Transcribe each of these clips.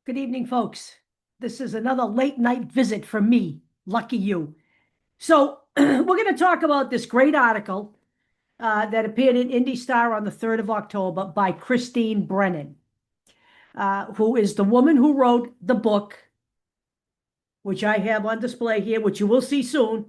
Good evening, folks. This is another late night visit from me. Lucky you. So, we're going to talk about this great article that appeared in IndyStar on the 3rd of October by Christine Brennan, who is the woman who wrote the book, which I have on display here, which you will see soon,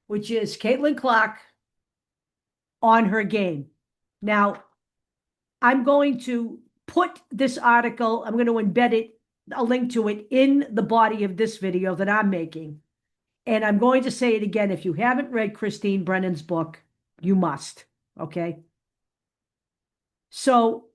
which is Caitlin Clark on Her Game. Now, I'm going to put this article, I'm going to embed it, a link to it in the body of this video that I'm making. And I'm going to say it again. If you haven't read Christine Brennan's book, you must. Okay. So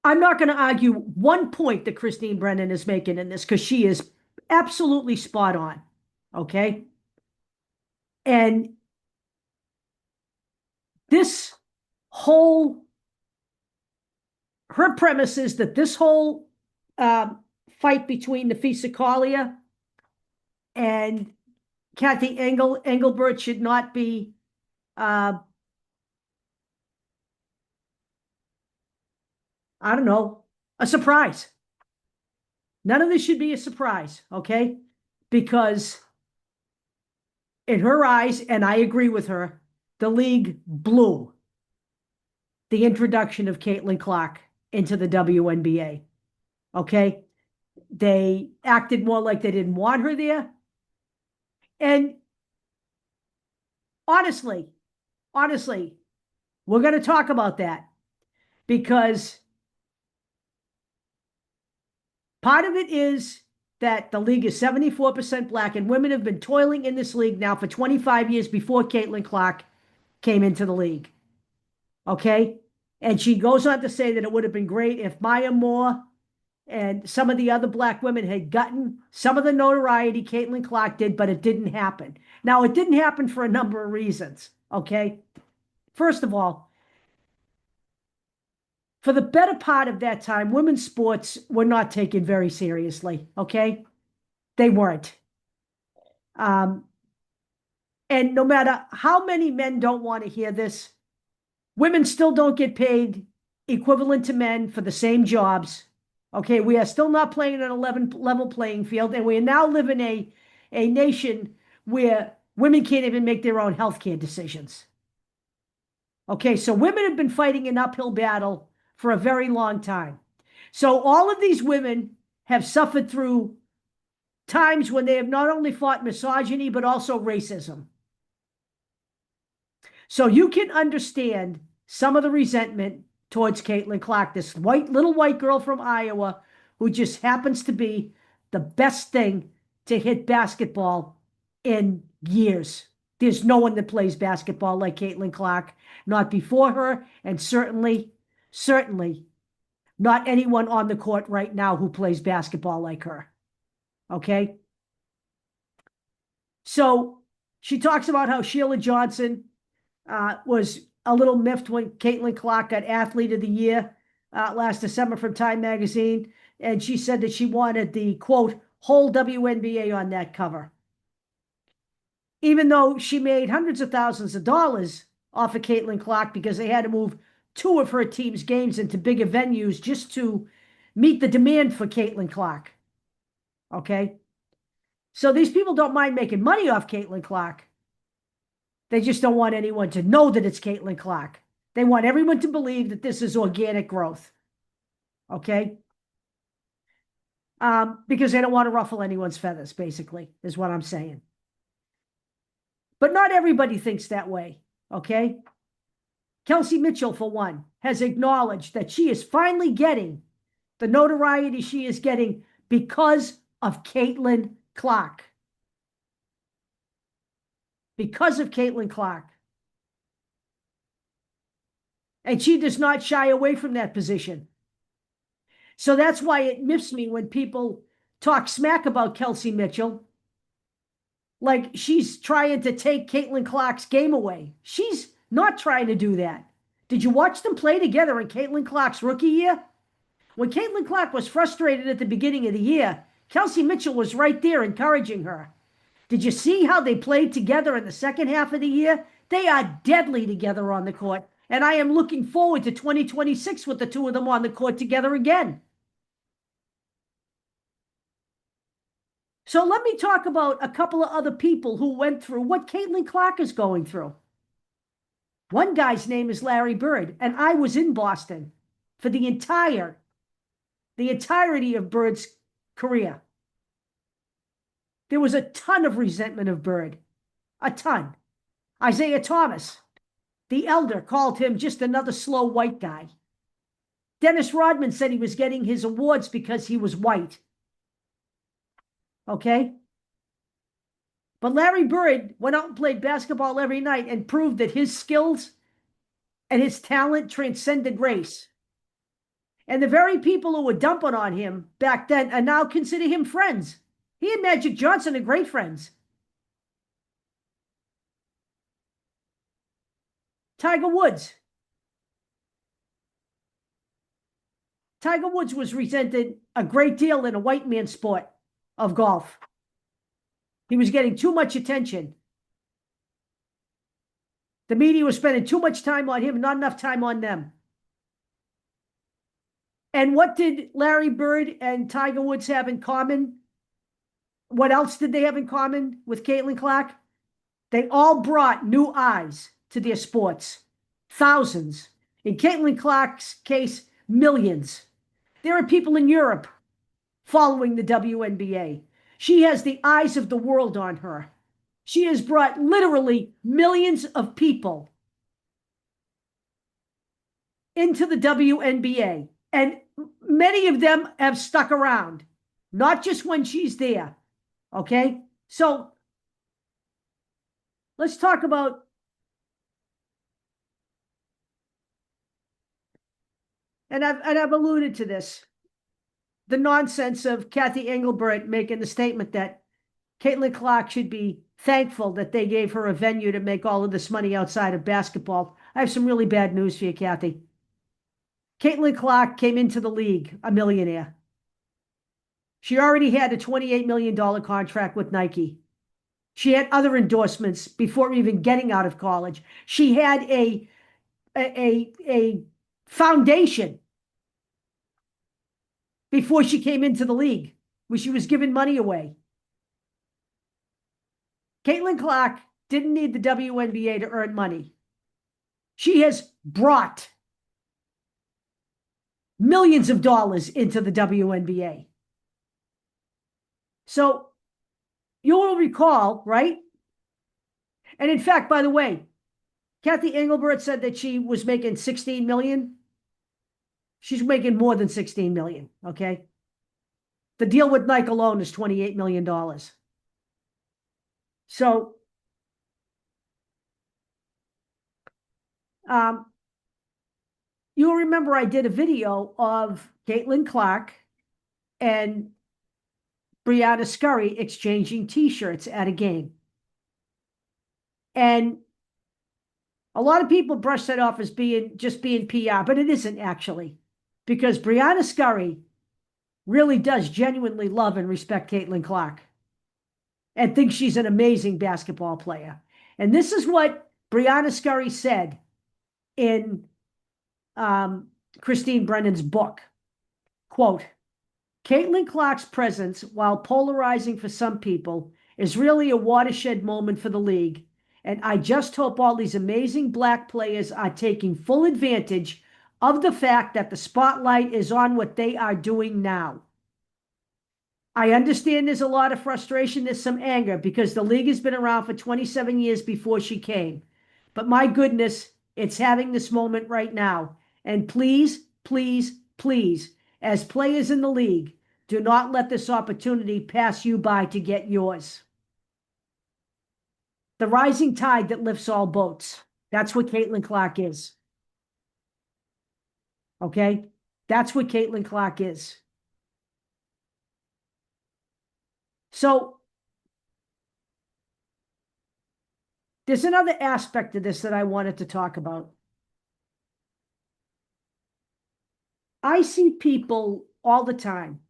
I'm not going to argue one point that Christine Brennan is making in this because she is absolutely spot on. Okay. And this whole, her premise is that this whole fight between Nafisa Collier and Kathy Engelbert should not be I don't know, a surprise. None of this should be a surprise, okay? Because in her eyes, and I agree with her, the league blew the introduction of Caitlin Clark into the WNBA, okay? They acted more like they didn't want her there. And honestly, we're going to talk about that because part of it is that the league is 74% black and women have been toiling in this league now for 25 years before Caitlin Clark came into the league. Okay? And she goes on to say that it would have been great if Maya Moore and some of the other black women had gotten some of the notoriety Caitlin Clark did, but it didn't happen. Now, it didn't happen for a number of reasons, okay? First of all, for the better part of that time, women's sports were not taken very seriously, okay? They weren't. And no matter how many men don't want to hear this, women still don't get paid equivalent to men for the same jobs. Okay, we are still not playing an 11 level playing field, and we now live in a nation where women can't even make their own healthcare decisions. Okay, so women have been fighting an uphill battle for a very long time. So all of these women have suffered through times when they have not only fought misogyny, but also racism. So you can understand some of the resentment towards Caitlin Clark, this little white girl from Iowa who just happens to be the best thing to hit basketball in years. There's no one that plays basketball like Caitlin Clark, not before her, and certainly not anyone on the court right now who plays basketball like her. Okay? So she talks about how Sheila Johnson was a little miffed when Caitlin Clark got Athlete of the Year last December from Time Magazine. And she said that she wanted the, quote, whole WNBA on that cover. Even though she made hundreds of thousands of dollars off of Caitlin Clark because they had to move 2 of her team's games into bigger venues just to meet the demand for Caitlin Clark. Okay? So these people don't mind making money off Caitlin Clark. They just don't want anyone to know that it's Caitlin Clark. They want everyone to believe that this is organic growth. Okay? Because they don't want to ruffle anyone's feathers, basically, is what I'm saying. But not everybody thinks that way. Okay? Kelsey Mitchell, for one, has acknowledged that she is finally getting the notoriety she is getting because of Caitlin Clark. Because of Caitlin Clark. And she does not shy away from that position. So that's why it miffs me when people talk smack about Kelsey Mitchell, like she's trying to take Caitlin Clark's game away. She's not trying to do that. Did you watch them play together in Caitlin Clark's rookie year? When Caitlin Clark was frustrated at the beginning of the year, Kelsey Mitchell was right there encouraging her. Did you see how they played together in the second half of the year? They are deadly together on the court. And I am looking forward to 2026 with the two of them on the court together again. So let me talk about a couple of other people who went through what Caitlin Clark is going through. One guy's name is Larry Bird, and I was in Boston for the entirety of Bird's career. There was a ton of resentment of Bird, a ton. Isaiah Thomas, the elder, called him just another slow white guy. Dennis Rodman said he was getting his awards because he was white. Okay? But Larry Bird went out and played basketball every night and proved that his skills and his talent transcended race. And the very people who were dumping on him back then are now consider him friends. He and Magic Johnson are great friends. Tiger Woods. Tiger Woods was resented a great deal in a white man's sport of golf. He was getting too much attention. The media was spending too much time on him, not enough time on them. And what did Larry Bird and Tiger Woods have in common? What else did they have in common with Caitlin Clark? They all brought new eyes to their sports. Thousands. In Caitlin Clark's case, millions. There are people in Europe following the WNBA. She has the eyes of the world on her. She has brought literally millions of people into the WNBA. And many of them have stuck around, not just when she's there. Okay? So let's talk about and I've alluded to this, the nonsense of Kathy Engelbert making the statement that Caitlin Clark should be thankful that they gave her a venue to make all of this money outside of basketball. I have some really bad news for you, Kathy. Caitlin Clark came into the league a millionaire. She already had a $28 million contract with Nike. She had other endorsements before even getting out of college. She had a foundation before she came into the league, where she was giving money away. Caitlin Clark didn't need the WNBA to earn money. She has brought millions of dollars into the WNBA. So you will recall, right? And in fact, by the way, Kathy Engelbert said that she was making 16 million. She's making more than 16 million, okay? The deal with Nike alone is $28 million. So, you'll remember I did a video of Caitlin Clark and Brianna Scurry exchanging T-shirts at a game. And a lot of people brush that off as just being PR, but it isn't actually. Because Brianna Scurry really does genuinely love and respect Caitlin Clark and thinks she's an amazing basketball player. And this is what Brianna Scurry said in Christine Brennan's book. Quote, Caitlin Clark's presence, while polarizing for some people, is really a watershed moment for the league. And I just hope all these amazing Black players are taking full advantage of the fact that the spotlight is on what they are doing now. I understand there's a lot of frustration, there's some anger, because the league has been around for 27 years before she came. But my goodness, it's having this moment right now. And please, please, please, as players in the league, do not let this opportunity pass you by to get yours. The rising tide that lifts all boats. That's what Caitlin Clark is. Okay? That's what Caitlin Clark is. So, there's another aspect of this that I wanted to talk about. I see people all the time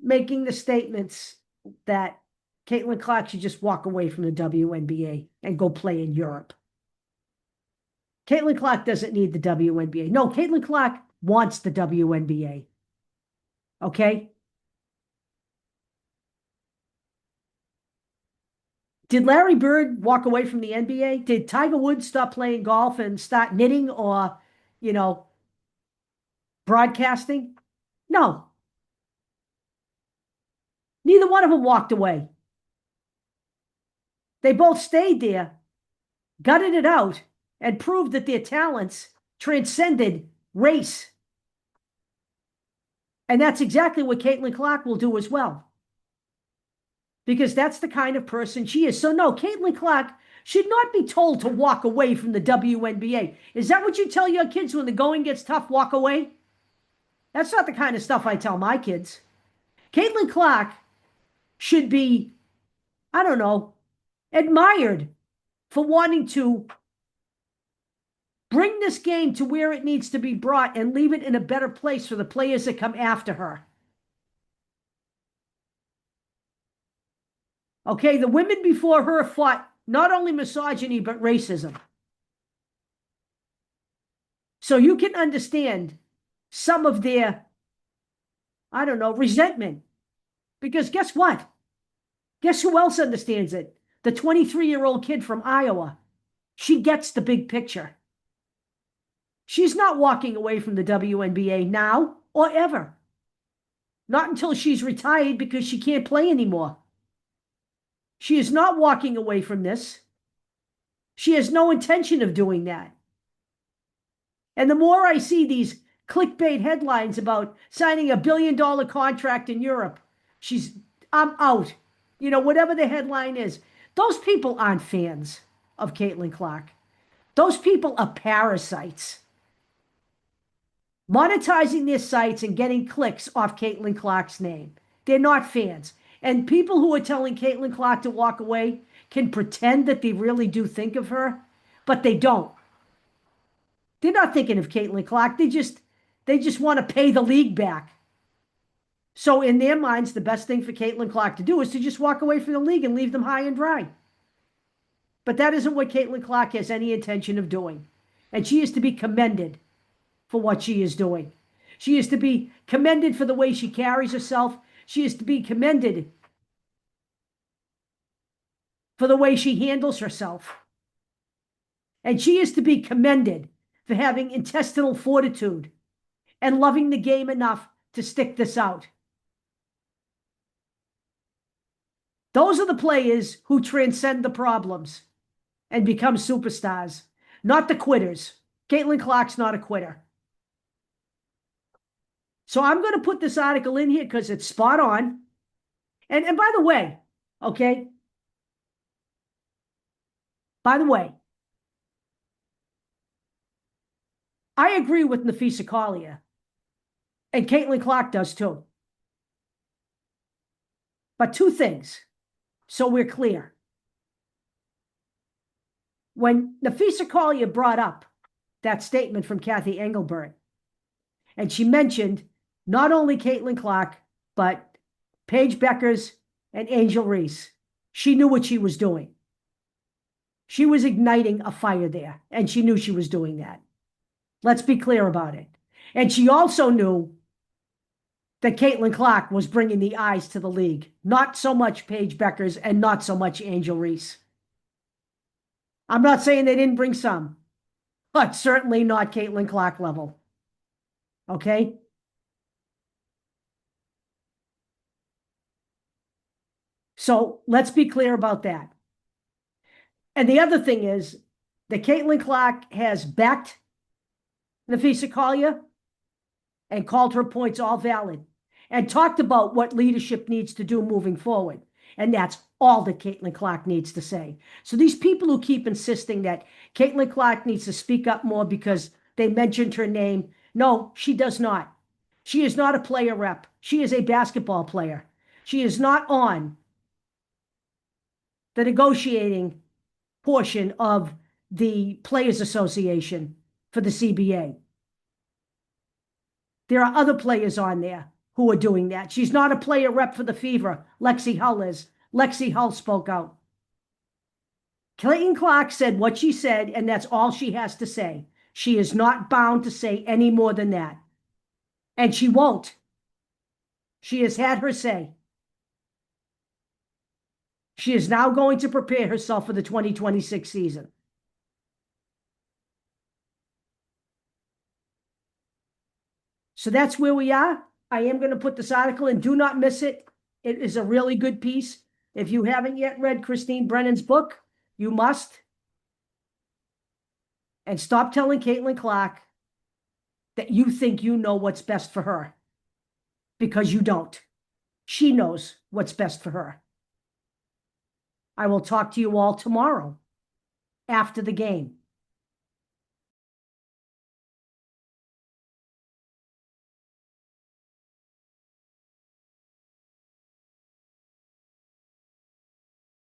making the statements that Caitlin Clark should just walk away from the WNBA and go play in Europe. Caitlin Clark doesn't need the WNBA. No, Caitlin Clark wants the WNBA. Okay? Did Larry Bird walk away from the NBA? Did Tiger Woods stop playing golf and start knitting or, you know, broadcasting? No. Neither one of them walked away. They both stayed there, gutted it out, and proved that their talents transcended race. And that's exactly what Caitlin Clark will do as well. Because that's the kind of person she is. So no, Caitlin Clark should not be told to walk away from the WNBA. Is that what you tell your kids when the going gets tough, walk away? That's not the kind of stuff I tell my kids. Caitlin Clark should be, I don't know, admired for wanting to bring this game to where it needs to be brought and leave it in a better place for the players that come after her. Okay, the women before her fought not only misogyny, but racism. So you can understand some of their, I don't know, resentment. Because guess what? Guess who else understands it? The 23-year-old kid from Iowa. She gets the big picture. She's not walking away from the WNBA now or ever. Not until she's retired because she can't play anymore. She is not walking away from this. She has no intention of doing that. And the more I see these clickbait headlines about signing a $1 billion contract in Europe, I'm out. You know, whatever the headline is. Those people aren't fans of Caitlin Clark. Those people are parasites. Monetizing their sites and getting clicks off Caitlin Clark's name. They're not fans. And people who are telling Caitlin Clark to walk away can pretend that they really do think of her, but they don't. They're not thinking of Caitlin Clark. They just want to pay the league back. So in their minds, the best thing for Caitlin Clark to do is to just walk away from the league and leave them high and dry. But that isn't what Caitlin Clark has any intention of doing. And she is to be commended for what she is doing. She is to be commended for the way she carries herself. She is to be commended for the way she handles herself. And she is to be commended for having intestinal fortitude and loving the game enough to stick this out. Those are the players who transcend the problems and become superstars, not the quitters. Caitlin Clark's not a quitter. So I'm going to put this article in here because it's spot on. And by the way, okay? By the way, I agree with Nafisa Collier. And Caitlin Clark does too. But two things, so we're clear. When Nafisa Collier brought up that statement from Kathy Engelbert, and she mentioned not only Caitlin Clark, but Paige Beckers and Angel Reese, she knew what she was doing. She was igniting a fire there, and she knew she was doing that. Let's be clear about it. And she also knew that Caitlin Clark was bringing the eyes to the league, not so much Paige Beckers and not so much Angel Reese. I'm not saying they didn't bring some, but certainly not Caitlin Clark level. Okay? So let's be clear about that. And the other thing is that Caitlin Clark has backed Nafisa Collier and called her points all valid and talked about what leadership needs to do moving forward. And that's all that Caitlin Clark needs to say. So these people who keep insisting that Caitlin Clark needs to speak up more because they mentioned her name, no, she does not. She is not a player rep. She is a basketball player. She is not on the negotiating portion of the Players Association for the CBA. There are other players on there who are doing that. She's not a player rep for the Fever. Lexi Hull is. Lexi Hull spoke out. Clayton Clark said what she said, and that's all she has to say. She is not bound to say any more than that. And she won't. She has had her say. She is now going to prepare herself for the 2026 season. So that's where we are. I am going to put this article in. Do not miss it. It is a really good piece. If you haven't yet read Christine Brennan's book, you must. And stop telling Caitlin Clark that you think you know what's best for her, because you don't. She knows what's best for her. I will talk to you all tomorrow after the game.